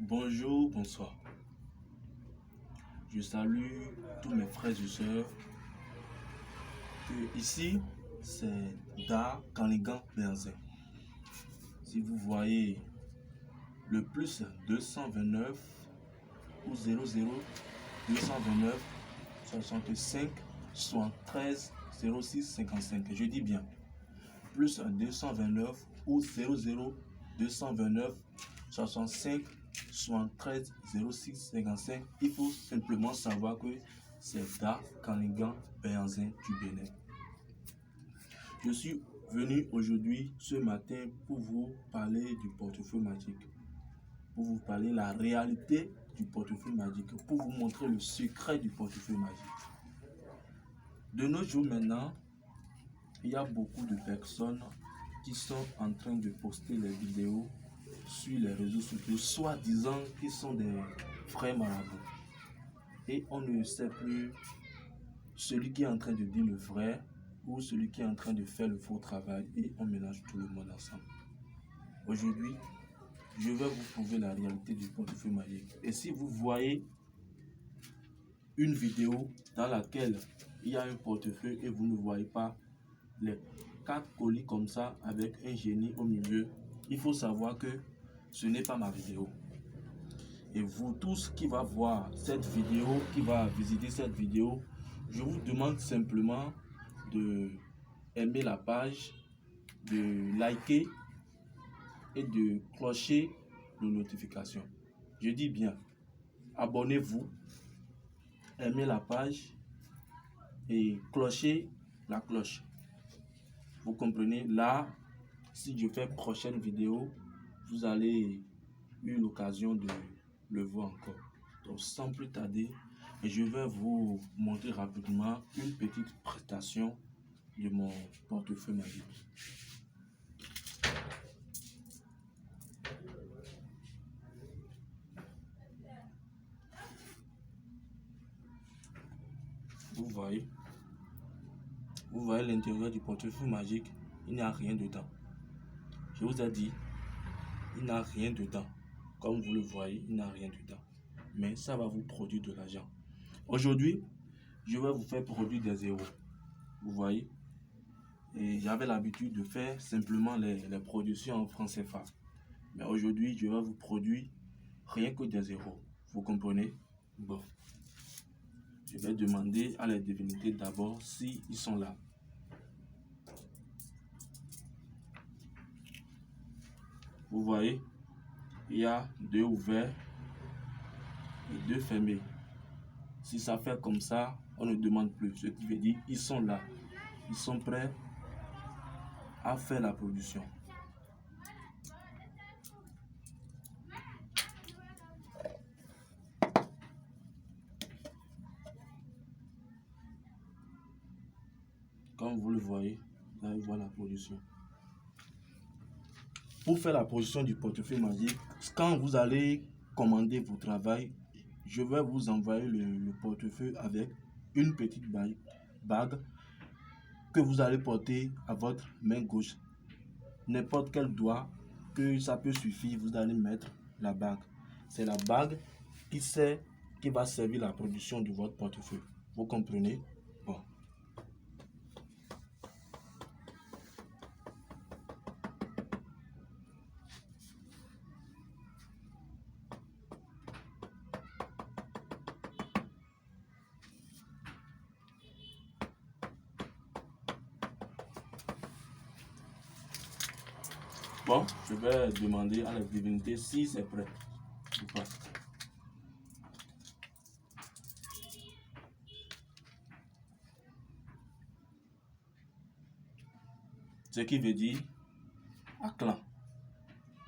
Bonjour, bonsoir. Je salue tous mes frères et sœurs. Ici, c'est Da Kanigan Benzin. Si vous voyez le plus 229 ou 00 229 65 73 06 55, je dis bien plus 229 ou 00 229 65 73 06 55. Il faut simplement savoir que c'est Da Kanigan Benzin du Bénin. Je suis venu aujourd'hui, ce matin, pour vous parler du portefeuille magique, pour vous parler de la réalité du portefeuille magique, pour vous montrer le secret du portefeuille magique. De nos jours maintenant, il y a beaucoup de personnes qui sont en train de poster les vidéos sur les réseaux sociaux, soi-disant qu'ils sont des frères marabouts. Et on ne sait plus celui qui est en train de dire le vrai ou celui qui est en train de faire le faux travail, et on mélange tout le monde ensemble. Aujourd'hui, je vais vous prouver la réalité du portefeuille magique. Et si vous voyez une vidéo dans laquelle il y a un portefeuille et vous ne voyez pas les 4 colis comme ça avec un génie au milieu, il faut savoir que ce n'est pas ma vidéo. Et vous tous qui va voir cette vidéo, qui va visiter cette vidéo, je vous demande simplement de aimer la page, de liker et de clocher les notifications. Je dis bien, abonnez-vous, aimez la page et clochez la cloche. Vous comprenez? Là, si je fais prochaine vidéo, vous allez eu l'occasion de le voir encore. Donc sans plus tarder, je vais vous montrer rapidement une petite prestation de mon portefeuille magique. Vous voyez l'intérieur du portefeuille magique, il n'y a rien dedans. Je vous ai dit, il n'y a rien dedans. Comme vous le voyez, il n'y a rien dedans. Mais ça va vous produire de l'argent. Aujourd'hui, je vais vous faire produire des zéros. Vous voyez? Et j'avais l'habitude de faire simplement les productions en francs CFA. Mais aujourd'hui, je vais vous produire rien que des zéros. Vous comprenez? Bon. Je vais demander à les divinités d'abord s'ils sont là. Vous voyez? Il y a 2 ouverts et 2 fermés. Si ça fait comme ça, on ne demande plus. Ce qui veut dire ils sont là. Ils sont prêts à faire la production. Comme vous le voyez, vous allez voir la production. Pour faire la production du portefeuille magique, quand vous allez commander vos travaux, je vais vous envoyer le portefeuille avec une petite bague que vous allez porter à votre main gauche. N'importe quel doigt, que ça peut suffire, vous allez mettre la bague. C'est la bague qui va servir la production de votre portefeuille. Vous comprenez? Bon. Bon, je vais demander à la divinité si c'est prêt ou pas. Ce qui veut dire Aklan.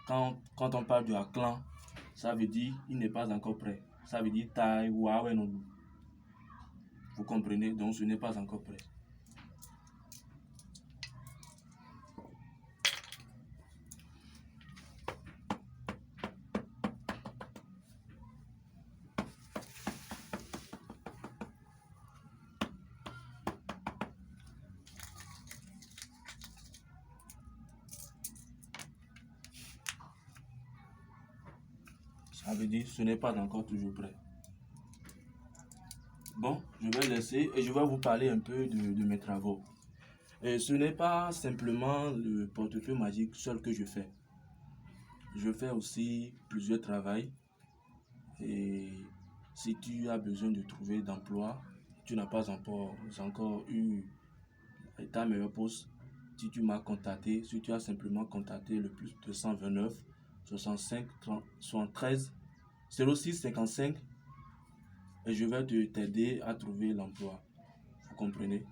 Quand on parle de Aklan, ça veut dire il n'est pas encore prêt. Ça veut dire taille ou non. Vous comprenez? Donc ce n'est pas encore prêt. Ça veut dire que ce n'est pas encore toujours prêt. Bon, je vais laisser et je vais vous parler un peu de mes travaux. Et ce n'est pas simplement le portefeuille magique seul que je fais. Je fais aussi plusieurs travaux. Et si tu as besoin de trouver d'emploi, tu n'as pas encore eu ta meilleure poste, si tu m'as contacté, si tu as simplement contacté le plus 229 65 30, 73 06 55 et je vais t'aider à trouver l'emploi. Vous comprenez?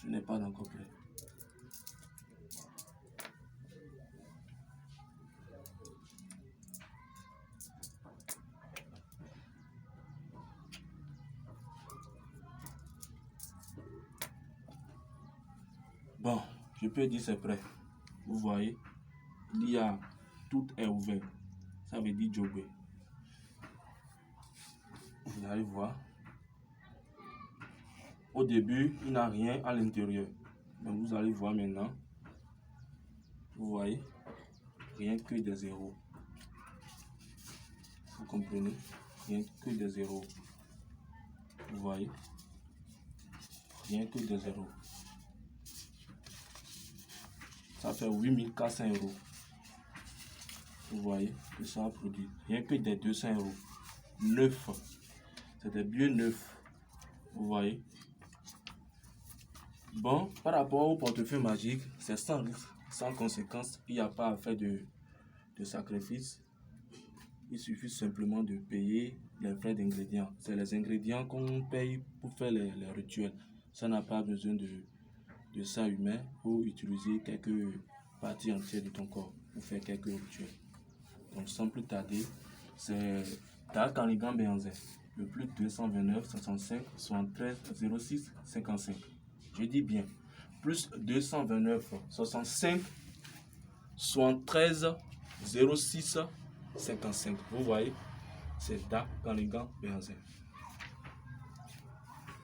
Je n'ai pas encore prêt. Bon, je peux dire c'est prêt. Vous voyez, il y a tout est ouvert. Ça veut dire jobber. Vous allez voir. Au début, il n'y a rien à l'intérieur. Mais vous allez voir maintenant. Vous voyez, rien que des zéros. Vous comprenez? Rien que des zéros. Vous voyez? Rien que des zéros. Ça fait 8400 euros. Vous voyez que ça a produit. Rien que des 200 euros. Neuf. C'est des billets neufs. Vous voyez? Bon, par rapport au portefeuille magique, c'est sans risque, sans conséquence. Il n'y a pas à faire de sacrifice. Il suffit simplement de payer les frais d'ingrédients. C'est les ingrédients qu'on paye pour faire les rituels. Ça n'a pas besoin de sang humain pour utiliser quelques parties entières de ton corps pour faire quelques rituels. Donc sans plus tarder, c'est Dakanigan Béanzin, le plus 229 65 73 06 55. Je dis bien, plus 229 65 73 06 55. Vous voyez, c'est Dakanigan Béanzin.